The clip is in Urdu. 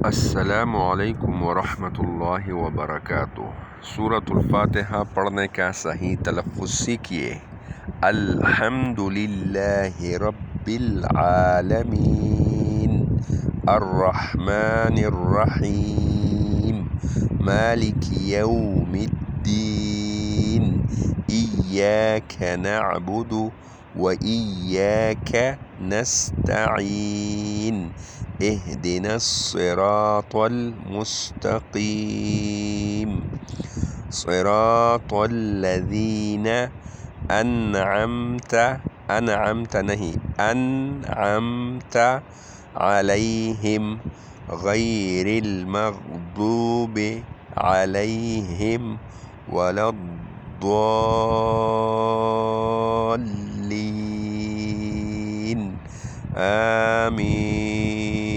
السلام علیکم ورحمۃ اللہ وبرکاتہ۔ سورۃ الفاتحہ پڑھنے کا صحیح تلفظ سیکھیے۔ الحمد للہ رب العالمین الرحمن الرحیم مالک یوم الدین ایاک نعبد وإیاک نستعین اهدنا الصراط المستقيم صراط الذين أنعمت عليهم غير المغضوب عليهم ولا الضالين آمين۔